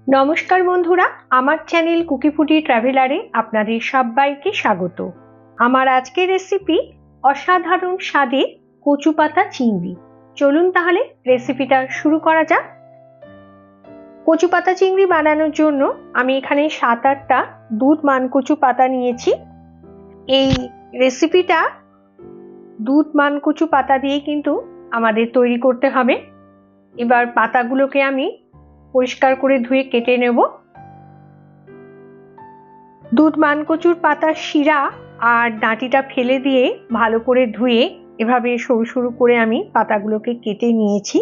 নমস্কার বন্ধুরা, আমার চ্যানেল কুকি ফুডি ট্রাভেলারে আপনাদের সবাইকে স্বাগত। আমার আজকের রেসিপি অসাধারণ স্বাদের কচু পাতা চিংড়ি। চলুন তাহলে রেসিপিটা শুরু করা যাক। কচু পাতা চিংড়ি বানানোর জন্য আমি এখানে 7-8টা দুধ মানকচু পাতা নিয়েছি। এই রেসিপিটা দুধ মানকচু পাতা দিয়ে কিন্তু আমাদের তৈরি করতে হবে। এবার পাতাগুলোকে আমি পরিষ্কার করে ধুয়ে কেটে নেব। দুধ মানকচুর পাতার শিরা আর ডাঁটিটা ফেলে দিয়ে ভালো করে ধুয়ে এভাবে সরু সরু করে আমি পাতাগুলোকে কেটে নিয়েছি।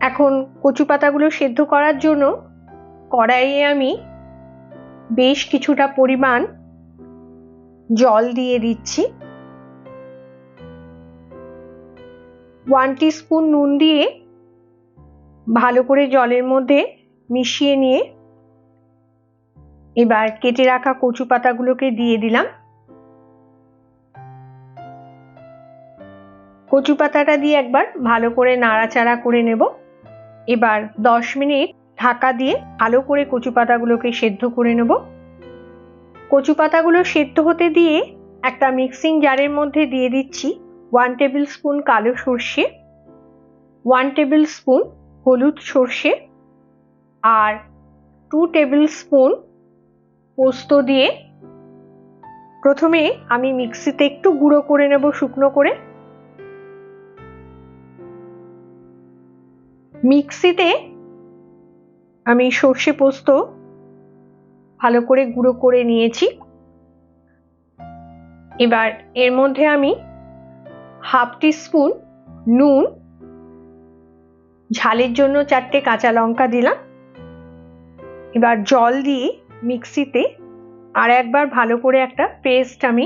এখন কচু পাতাগুলো সেদ্ধ করার জন্য কড়াইয়ে আমি বেশ কিছুটা পরিমাণ জল দিয়ে দিচ্ছি। 1 টিস্পুন নুন দিয়ে ভালো করে জলের মধ্যে মিশিয়ে নিয়ে এবার কেটে রাখা কচু পাতাগুলোকে দিয়ে দিলাম। কচু পাতাটা দিয়ে একবার ভালো করে নাড়াচাড়া করে নেব। এবার 10 মিনিট ঢাকা দিয়ে ভালো করে কচু পাতাগুলোকে সেদ্ধ করে নেব। কচু পাতাগুলো সেদ্ধ হতে দিয়ে একটা মিক্সিং জারের মধ্যে দিয়ে দিচ্ছি 1 টেবিল স্পুন কালো সর্ষে, 1 টেবিল স্পুন হলুদ সর্ষে আর 2 টেবিল স্পুন পোস্ত দিয়ে প্রথমে আমি মিক্সিতে একটু গুঁড়ো করে নেব শুকনো করে। মিক্সিতে আমি সর্ষে পোস্ত ভালো করে গুঁড়ো করে নিয়েছি। এবার এর মধ্যে আমি 1/2 টিস্পুন নুন, ঝালের জন্য 4টে কাঁচা লঙ্কা দিলাম। এবার জল দিয়ে মিক্সিতে আর একবার ভালো করে একটা পেস্ট আমি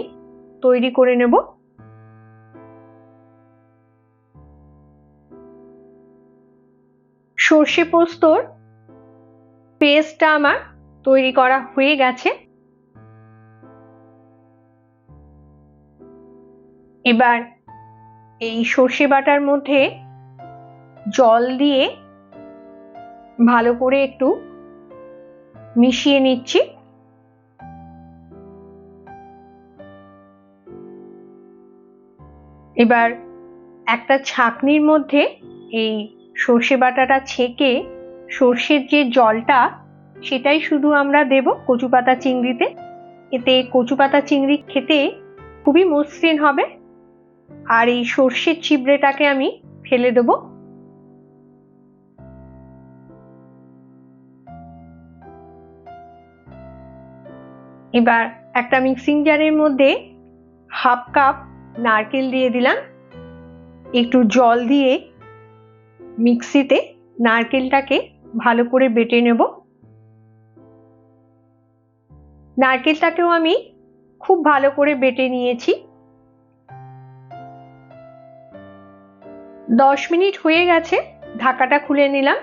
তৈরি করে নেব। সর্ষে পোস্তর পেস্টটা আমার তৈরি করা হয়ে গেছে। এবার এই সর্ষে বাটার মধ্যে জল দিয়ে ভালো করে একটু মিশিয়ে নিচ্ছি। এবার একটা ছাঁকনির মধ্যে এই সর্ষে বাটাটা ছেঁকে সর্ষের যে জলটা সেটাই শুধু আমরা দেব কচু পাতা চিংড়িতে। এতে কচু পাতা চিংড়ি খেতে খুবই মসৃণ হবে। আর এই সর্ষের চিবড়েটাকে আমি ফেলে দেব। এবার একটা মিক্সিং জারের মধ্যে 1/2 কাপ নারকেল দিয়ে দিলাম। একটু জল দিয়ে মিক্সিতে নারকেলটাকে ভালো করে বেটে নেব। নারকেলটাকেও আমি খুব ভালো করে বেটে নিয়েছি। 10 মিনিট হয়ে গেছে, ঢাকাটা খুলে নিলাম।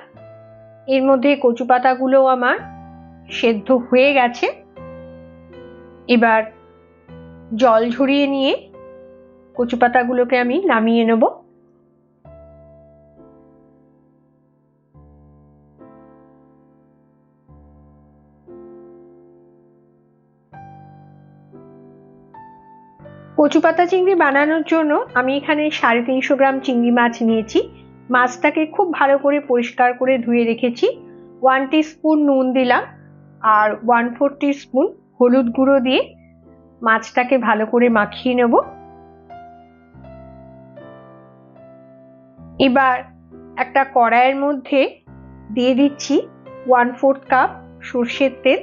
এর মধ্যে কচু পাতাগুলো আমার সেদ্ধ হয়ে গেছে। এবার জল ঝরিয়ে নিয়ে কচু পাতাগুলোকে আমি নামিয়ে নেব। কচু পাতা চিংড়ি বানানোর জন্য আমি এখানে 350 গ্রাম চিংড়ি মাছ নিয়েছি। মাছটাকে খুব ভালো করে পরিষ্কার করে ধুয়ে রেখেছি। 1 টিস্পুন নুন দিলাম আর 1/4 টিস্পুন হলুদ গুঁড়ো দিয়ে মাছটাকে ভালো করে মাখিয়ে নেব। এবার একটা কড়াইয়ের মধ্যে দিয়ে দিচ্ছি 1/4 কাপ সর্ষের তেল।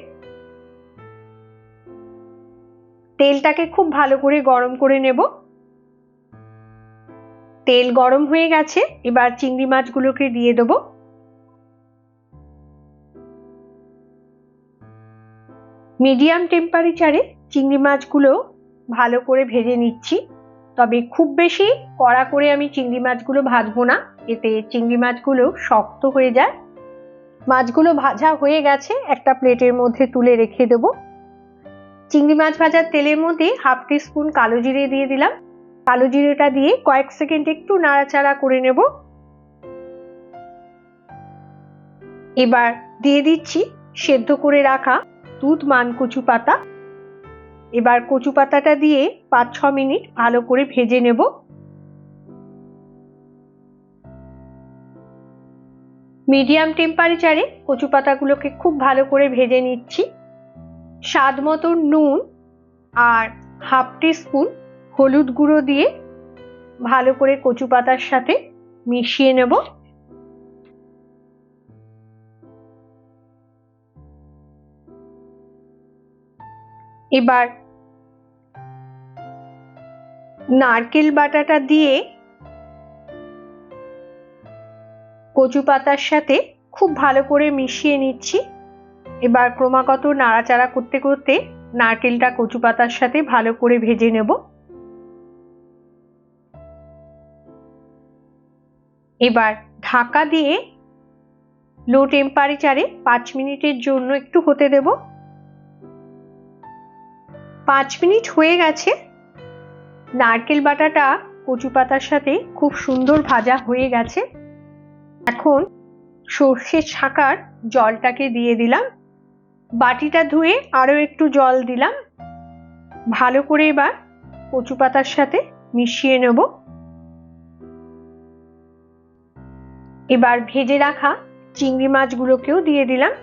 তেলটাকে খুব ভালো করে গরম করে নেব। তেল গরম হয়ে গেছে, এবার চিংড়ি মাছগুলোকে দিয়ে দেব। মিডিয়াম টেম্পারেচারে চিংড়ি মাছগুলো ভালো করে ভেজে নিচ্ছি। তবে খুব বেশি কড়া করে আমি চিংড়ি মাছগুলো ভাজবো না, এতে চিংড়ি মাছগুলো শক্ত হয়ে যায়। মাছগুলো ভাজা হয়ে গেছে, একটা প্লেটের মধ্যে তুলে রেখে দেব। চিংড়ি মাছ ভাজার তেলের মধ্যে 1/2 টিস্পুন কালো জিরে দিয়ে দিলাম। কালো জিরেটা দিয়ে কয়েক সেকেন্ড একটু নাড়াচাড়া করে নেব। এবার দিয়ে দিচ্ছি সেদ্ধ করে রাখা দুধ মান কচু পাতা। এবার কচু পাতাটা দিয়ে 5-6 মিনিট ভালো করে ভেজে নেব। মিডিয়াম টেম্পারেচারে কচু পাতাগুলোকে খুব ভালো করে ভেজে নিচ্ছি। স্বাদ মতো নুন আর হাফ টিস্পুন হলুদ গুঁড়ো দিয়ে ভালো করে কচু পাতার সাথে মিশিয়ে নেব। এবার নারকেল বাটাটা দিয়ে কচু পাতার সাথে খুব ভালো করে মিশিয়ে নিচ্ছি। এবার ক্রমাগত নাড়াচাড়া করতে করতে নারকেলটা কচু পাতার সাথে ভালো করে ভেজে নেব। এবার ঢাকা দিয়ে লো টেম্পারেচারে 5 মিনিটের জন্য একটু হতে দেব। 5 মিনিট হয়ে গেছে। নারকেল বাটাটা কচু পাতার সাথে খুব সুন্দর ভাজা হয়ে গেছে। এখন সর্ষের ছাকার জলটাকে দিয়ে দিলাম। বাটিটা ধুয়ে আরো একটু জল দিলাম। ভালো করে এবার কচু পাতার সাথে মিশিয়ে নেব। এবার ভেজে রাখা চিংড়ি মাছগুলোকেও দিয়ে দিলাম।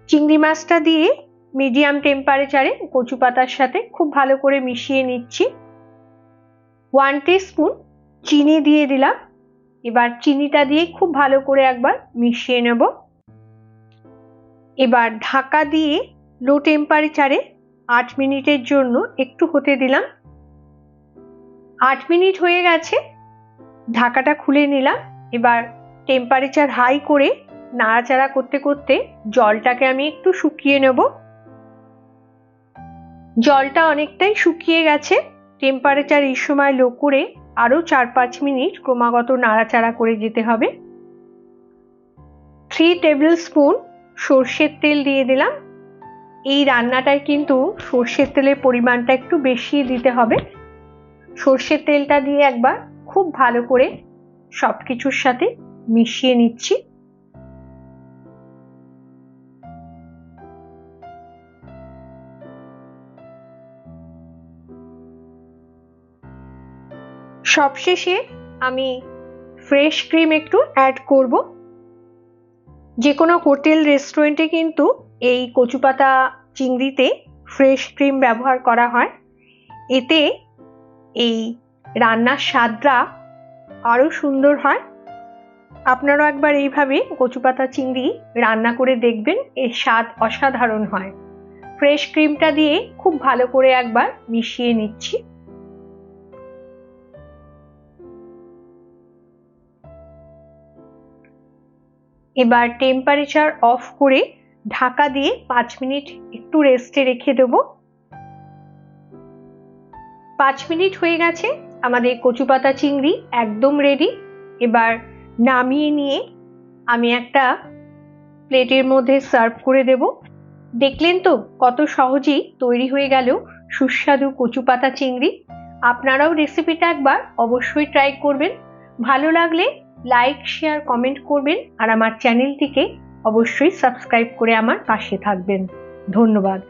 চিংড়ি মাছটা দিয়ে মিডিয়াম টেম্পারেচারে কচু পাতার সাথে খুব ভালো করে মিশিয়ে নিচ্ছি। 1 টিস্পুন চিনি দিয়ে দিলাম। এবার চিনিটা দিয়ে খুব ভালো করে একবার মিশিয়ে নেব। এবার ঢাকা দিয়ে লো টেম্পারেচারে 8 মিনিটের জন্য একটু হতে দিলাম। 8 মিনিট হয়ে গেছে। ঢাকাটা খুলে নিলাম। এবার টেম্পারেচার হাই করে নাড়াচাড়া করতে করতে জলটাকে আমি একটু শুকিয়ে নেব। জলটা অনেকটাই শুকিয়ে গেছে। টেম্পারেচার এই সময় লো করে আরো 4-5 মিনিট ক্রমাগত নাড়াচাড়া করে যেতে হবে। 3 টেবিল স্পুন সর্ষের তেল দিয়ে দিলাম। এই রান্নাটায় কিন্তু সর্ষের তেলের পরিমাণটা একটু বেশি দিতে হবে। সর্ষের তেলটা দিয়ে একবার খুব ভালো করে সবকিছুর সাথে মিশিয়ে নিচ্ছি। সবশেষে আমি ফ্রেশ ক্রিম একটু অ্যাড করব। যে কোনো হোটেল রেস্টুরেন্টে কিন্তু এই কচু পাতা চিংড়িতে ফ্রেশ ক্রিম ব্যবহার করা হয়। এতে এই রান্নার স্বাদটা আরো সুন্দর হয়। আপনারাও একবার এইভাবে কচু পাতা চিংড়ি রান্না করে দেখবেন, এর স্বাদ অসাধারণ হয়। ফ্রেশ ক্রিমটা দিয়ে খুব ভালো করে একবার মিশিয়ে নিচ্ছি। এবার টেম্পারেচার অফ করে ঢাকা দিয়ে 5 মিনিট একটু রেস্টে রেখে দেব। 5 মিনিট হয়ে গেছে। আমাদের কচু পাতা চিংড়ি একদম রেডি। এবার নামিয়ে নিয়ে আমি একটা প্লেটের মধ্যে সার্ভ করে দেব। দেখলেন তো কত সহজেই তৈরি হয়ে গেল সুস্বাদু কচু পাতা চিংড়ি। আপনারাও রেসিপিটা একবার অবশ্যই ট্রাই করবেন। ভালো লাগলে লাইক, শেয়ার, কমেন্ট করবেন আর আমার চ্যানেলটিকে অবশ্যই সাবস্ক্রাইব করে আমার পাশে থাকবেন। ধন্যবাদ।